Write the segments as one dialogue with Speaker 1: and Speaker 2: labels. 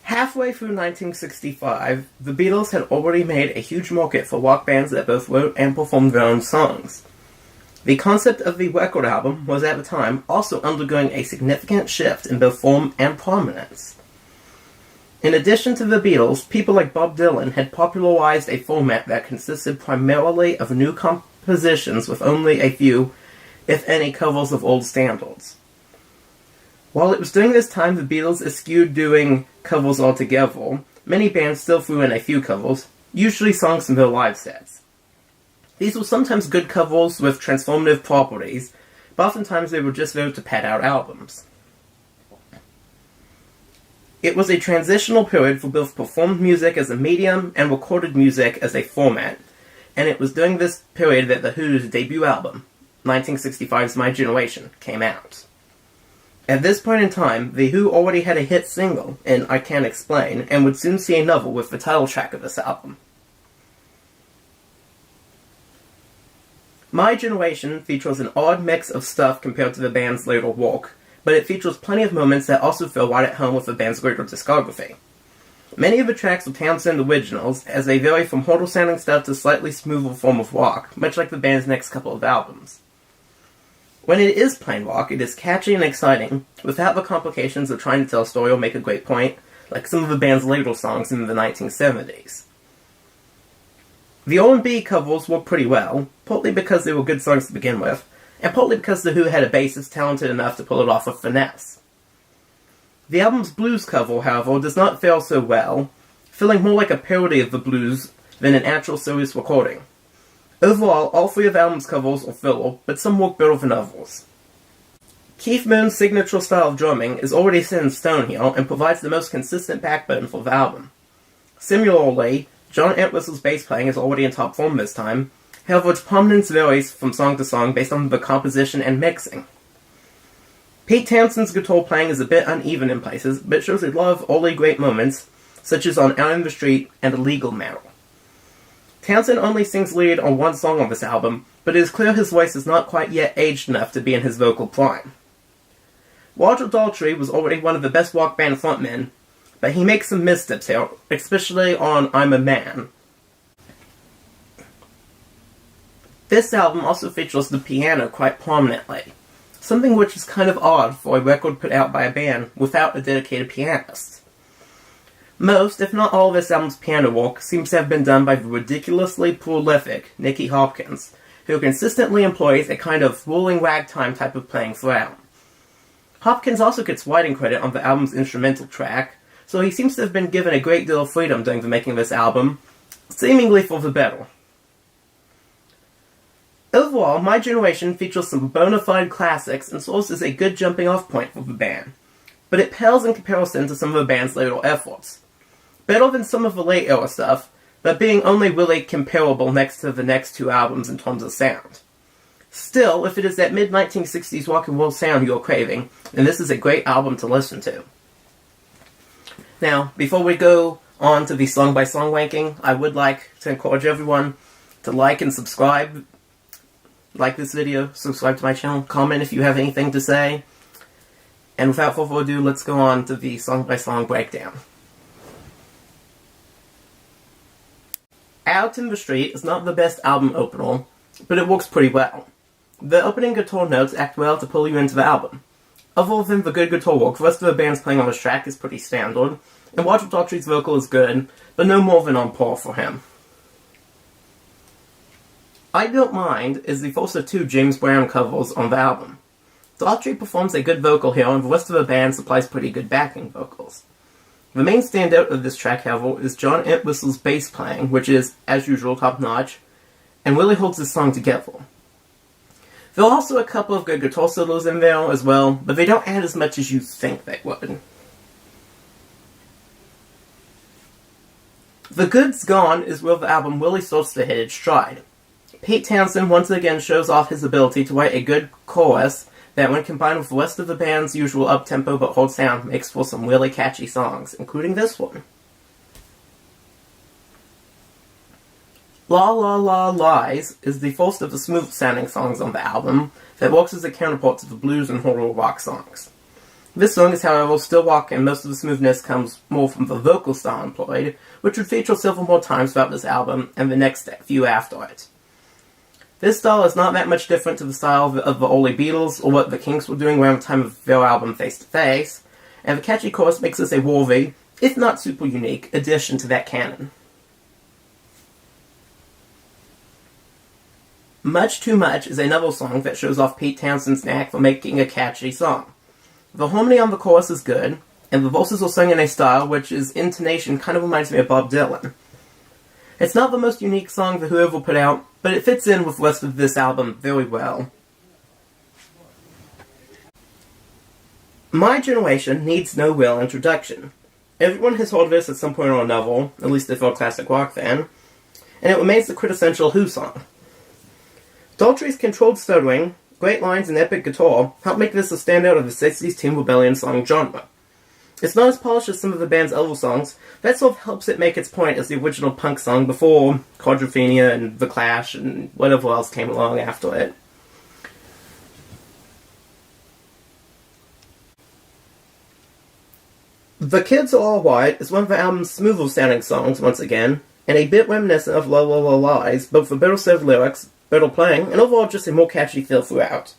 Speaker 1: Halfway through 1965, the Beatles had already made a huge market for rock bands that both wrote and performed their own songs. The concept of the record album was at the time also undergoing a significant shift in both form and prominence. In addition to the Beatles, people like Bob Dylan had popularized a format that consisted primarily of new compositions with only a few, if any, covers of old standards. While it was during this time the Beatles eschewed doing covers altogether, many bands still threw in a few covers, usually songs from their live sets. These were sometimes good covers with transformative properties, but oftentimes they were just there to pad out albums. It was a transitional period for both performed music as a medium and recorded music as a format, and it was during this period that The Who's debut album, 1965's My Generation, came out. At this point in time, The Who already had a hit single in I Can't Explain, and would soon see another with the title track of this album. My Generation features an odd mix of stuff compared to the band's later work, but it features plenty of moments that also feel right at home with the band's greater discography. Many of the tracks are Townshend originals, as they vary from harder-sounding stuff to slightly smoother form of rock, much like the band's next couple of albums. When it is plain rock, it is catchy and exciting, without the complications of trying to tell a story or make a great point, like some of the band's later songs in the 1970s. The R&B covers work pretty well, partly because they were good songs to begin with, and partly because The Who had a bassist talented enough to pull it off with finesse. The album's blues cover, however, does not fare so well, feeling more like a parody of the blues than an actual serious recording. Overall, all three of the album's covers are filler, but some work better than others. Keith Moon's signature style of drumming is already set in stone here, and provides the most consistent backbone for the album. Similarly, John Entwistle's bass playing is already in top form this time, however its prominence varies from song to song based on the composition and mixing. Pete Townshend's guitar playing is a bit uneven in places, but shows a lot of early great moments, such as on Out in the Street and A Legal Matter. Townshend only sings lead on one song on this album, but it is clear his voice is not quite yet aged enough to be in his vocal prime. Roger Daltrey was already one of the best rock band frontmen, but he makes some missteps here, especially on I'm a Man. This album also features the piano quite prominently, something which is kind of odd for a record put out by a band without a dedicated pianist. Most, if not all of this album's piano work seems to have been done by the ridiculously prolific Nicky Hopkins, who consistently employs a kind of rolling ragtime type of playing throughout. Hopkins also gets writing credit on the album's instrumental track, so he seems to have been given a great deal of freedom during the making of this album, seemingly for the better. Overall, My Generation features some bona fide classics and serves as a good jumping off point for the band, but it pales in comparison to some of the band's later efforts. Better than some of the late era stuff, but being only really comparable next to the next two albums in terms of sound. Still, if it is that mid-1960s rock and roll sound you're craving, then this is a great album to listen to. Now, before we go on to the song-by-song ranking, I would like to encourage everyone to like and subscribe. Like this video, subscribe to my channel, comment if you have anything to say. And without further ado, let's go on to the song-by-song breakdown. Out in the Street is not the best album opener, but it works pretty well. The opening guitar notes act well to pull you into the album. Other than the good guitar work, the rest of the band's playing on this track is pretty standard, and Roger Daltrey's vocal is good, but no more than on par for him. I Don't Mind is the first of two James Brown covers on the album. Daltrey performs a good vocal here, and the rest of the band supplies pretty good backing vocals. The main standout of this track, however, is John Entwistle's bass playing, which is, as usual, top-notch, and really holds this song together. There are also a couple of good guitar solos in there as well, but they don't add as much as you think they would. The Good's Gone is where the album really starts to hit its stride. Pete Townshend once again shows off his ability to write a good chorus that, when combined with the rest of the band's usual up-tempo but hard sound, makes for some really catchy songs, including this one. La La La Lies is the first of the smooth-sounding songs on the album that works as a counterpart to the blues and horror rock songs. This song is, however, still rock, and most of the smoothness comes more from the vocal style employed, which would feature several more times throughout this album and the next few after it. This style is not that much different to the style of the early Beatles or what the Kinks were doing around the time of their album Face to Face, and the catchy chorus makes this a worthy, if not super unique, addition to that canon. Much Too Much is another song that shows off Pete Townshend's knack for making a catchy song. The harmony on the chorus is good, and the verses are sung in a style which is intonation kind of reminds me of Bob Dylan. It's not the most unique song that whoever put out, but it fits in with the rest of this album very well. My Generation needs no real introduction. Everyone has heard of this at some point or another, at least if you're a classic rock fan, and it remains the quintessential Who song. Daltrey's controlled stuttering, great lines, and epic guitar help make this a standout of the 60s Teen Rebellion song genre. It's not as polished as some of the band's other songs, that sort of helps it make its point as the original punk song before Quadrophenia and The Clash and whatever else came along after it. The Kids Are All White is one of the album's smoother sounding songs once again, and a bit reminiscent of La La La Lies, both for better served lyrics, better playing, and overall just a more catchy feel throughout.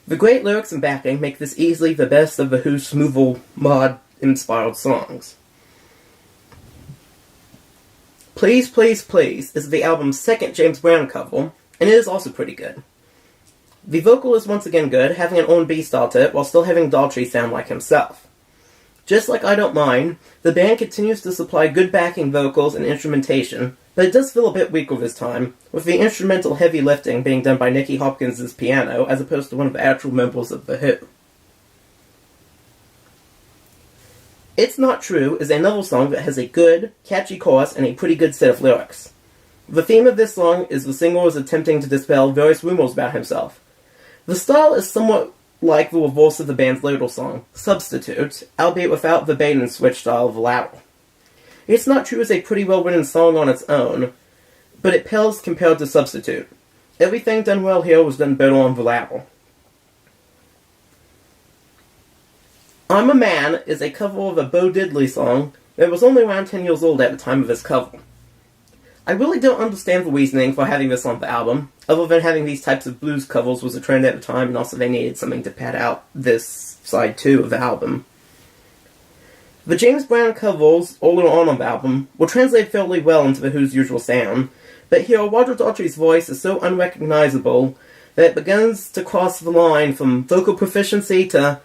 Speaker 1: The great lyrics and backing make this easily the best of the Who's smoother mod-inspired songs. Please Please Please is the album's second James Brown cover, and it is also pretty good. The vocal is once again good, having an R&B style to it while still having Daltrey sound like himself. Just like I Don't Mind, the band continues to supply good backing vocals and instrumentation, but it does feel a bit weaker this time, with the instrumental heavy lifting being done by Nicky Hopkins' piano as opposed to one of the actual members of The Who. It's Not True is another song that has a good, catchy chorus and a pretty good set of lyrics. The theme of this song is the singer is attempting to dispel various rumors about himself. The style is somewhat like the reverse of the band's later song, Substitute, albeit without the bait and switch style of the latter. It's Not True is a pretty well-written song on its own, but it pales compared to Substitute. Everything done well here was done better on the latter. I'm a Man is a cover of a Bo Diddley song that was only around 10 years old at the time of its cover. I really don't understand the reasoning for having this on the album, other than having these types of blues covers was a trend at the time, and also they needed something to pad out this side 2 of the album. The James Brown covers, earlier on the album, will translate fairly well into The Who's usual sound, but here Roger Daltrey's voice is so unrecognizable that it begins to cross the line from vocal proficiency to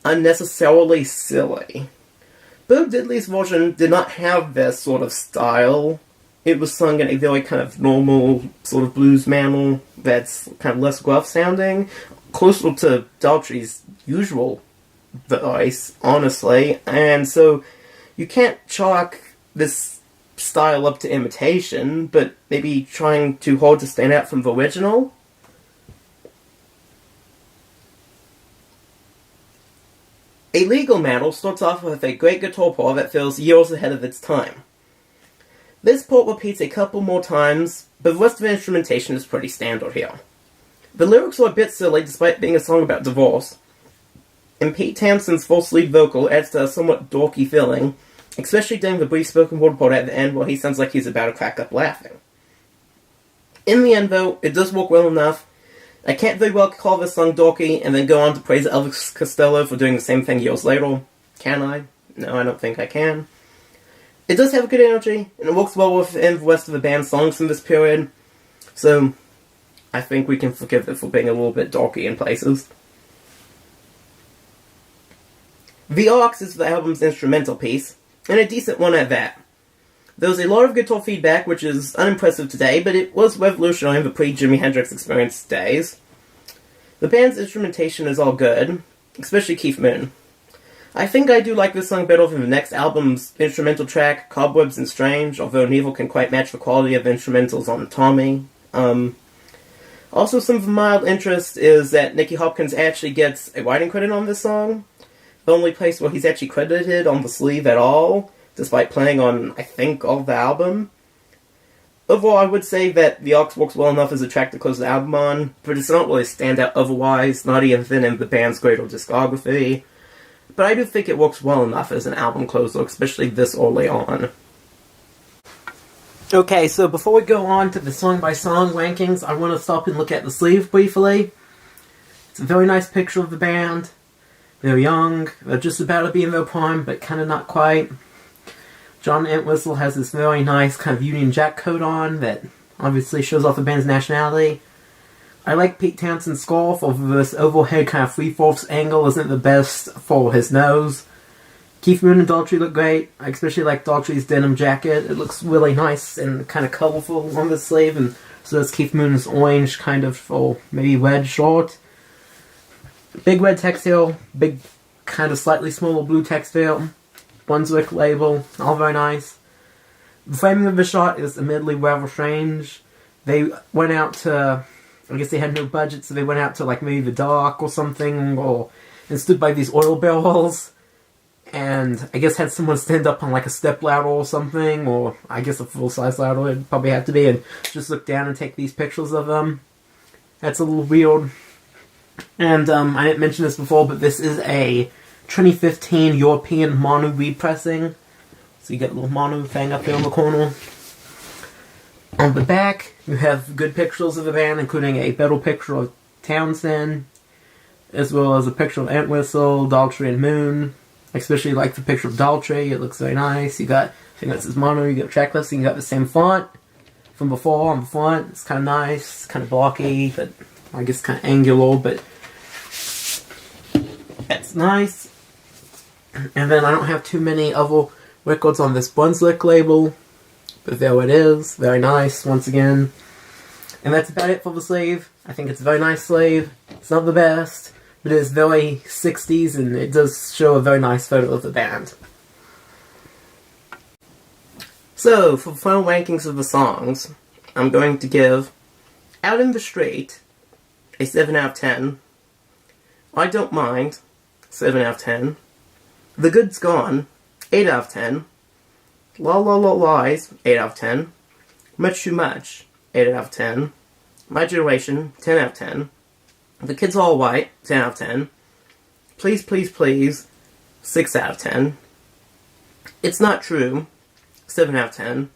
Speaker 1: unnecessarily silly. Bo Diddley's version did not have this sort of style. It was sung in a very kind of normal sort of blues manner that's kind of less gruff sounding, closer to Daltrey's usual voice, honestly, and so you can't chalk this style up to imitation, but maybe trying too hard to stand out from the original. A Legal Matter starts off with a great guitar part that feels years ahead of its time. This part repeats a couple more times, but the rest of the instrumentation is pretty standard here. The lyrics are a bit silly despite being a song about divorce, and Pete Townshend's false lead vocal adds to a somewhat dorky feeling, especially during the brief spoken word part at the end where he sounds like he's about to crack up laughing. In the end, though, it does work well enough. I can't very well call this song dorky and then go on to praise Elvis Costello for doing the same thing years later. Can I? No, I don't think I can. It does have good energy, and it works well within the rest of the band's songs from this period, so I think we can forgive it for being a little bit dorky in places. The Aux is the album's instrumental piece, and a decent one at that. There was a lot of guitar feedback, which is unimpressive today, but it was revolutionary in the pre-Jimi Hendrix Experience days. The band's instrumentation is all good, especially Keith Moon. I think I do like this song better than the next album's instrumental track, Cobwebs and Strange, although neither can quite match the quality of the instrumentals on Tommy. Also, some of the mild interest is that Nicky Hopkins actually gets a writing credit on this song. The only place where he's actually credited on the sleeve at all, despite playing on, I think, all of the album. Overall, I would say that The Aux works well enough as a track to close the album on, but it's not really a standout otherwise, not even in the band's greater discography. but I do think it works well enough as an album closer, especially this early on. Okay, so before we go on to the song-by-song rankings, I want to stop and look at the sleeve briefly. It's a very nice picture of the band. They're young, they're just about to be in their prime, but kind of not quite. John Entwistle has this very nice kind of Union Jack coat on that obviously shows off the band's nationality. I like Pete Townshend's scarf, although this overhead kind of 3/4 angle isn't the best for his nose. Keith Moon and Daltrey look great. I especially like Daltrey's denim jacket. It looks really nice and kind of colorful on the sleeve, and so does Keith Moon's orange kind of, or maybe red short. Big red textile, big kind of slightly smaller blue textile, Brunswick label, all very nice. The framing of the shot is admittedly rather strange. They went out to, I guess they had no budget, so they went out to like maybe the dock or something, and stood by these oil barrels. And I guess had someone stand up on like a step ladder or something, or I guess a full-size ladder it'd probably have to be, and just look down and take these pictures of them. That's a little weird. And I didn't mention this before, but this is a 2015 European mono repressing. So you get a little mono thing up there in the corner. On the back, you have good pictures of the band, including a better picture of Townshend, as well as a picture of Entwistle, Daltrey, and Moon. I especially like the picture of Daltrey. It looks very nice. You got, I think that's his mono, you got track listing, you got the same font from before on the front. It's kind of nice, kind of blocky, but I guess kind of angular, but that's nice. And then I don't have too many other records on this Brunswick label, but there it is. Very nice, once again. And that's about it for the sleeve. I think it's a very nice sleeve. It's not the best, but it is very 60s, and it does show a very nice photo of the band. So, for the final rankings of the songs, I'm going to give Out in the Street a 7 out of 10. I Don't Mind, 7 out of 10. The Good's Gone, 8 out of 10. La La La Lies, 8 out of 10. Much Too Much, 8 out of 10. My Generation, 10 out of 10. The Kids All White, 10 out of 10. Please Please Please, 6 out of 10. It's Not True, 7 out of 10.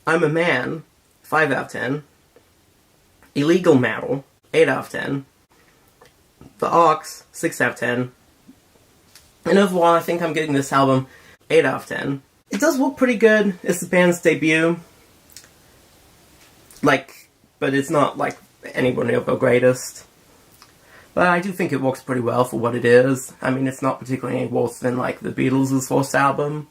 Speaker 1: I'm a Man, 5 out of 10. Illegal Metal, 8 out of 10. The Ox, 6 out of 10. And overall, I think I'm giving this album 8 out of 10. It does look pretty good. It's the band's debut. But it's not, anywhere near the greatest. But I do think it works pretty well for what it is. I mean, it's not particularly any worse than, the Beatles' first album.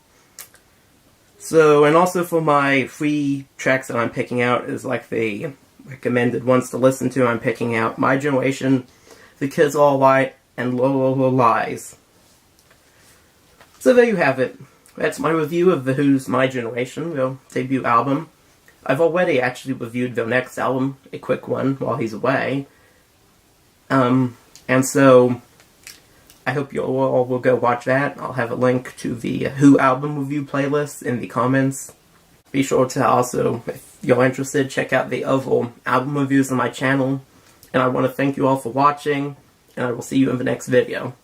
Speaker 1: So, and also for my free tracks that I'm picking out is, the recommended ones to listen to, I'm picking out My Generation, The Kids All White, and La La La Lies. So there you have it. That's my review of The Who's My Generation, their debut album. I've already actually reviewed their next album, a quick one, while he's away. And so, I hope you all will go watch that. I'll have a link to the Who album review playlist in the comments. Be sure to also, if you're interested, check out the other album reviews on my channel. And I want to thank you all for watching, and I will see you in the next video.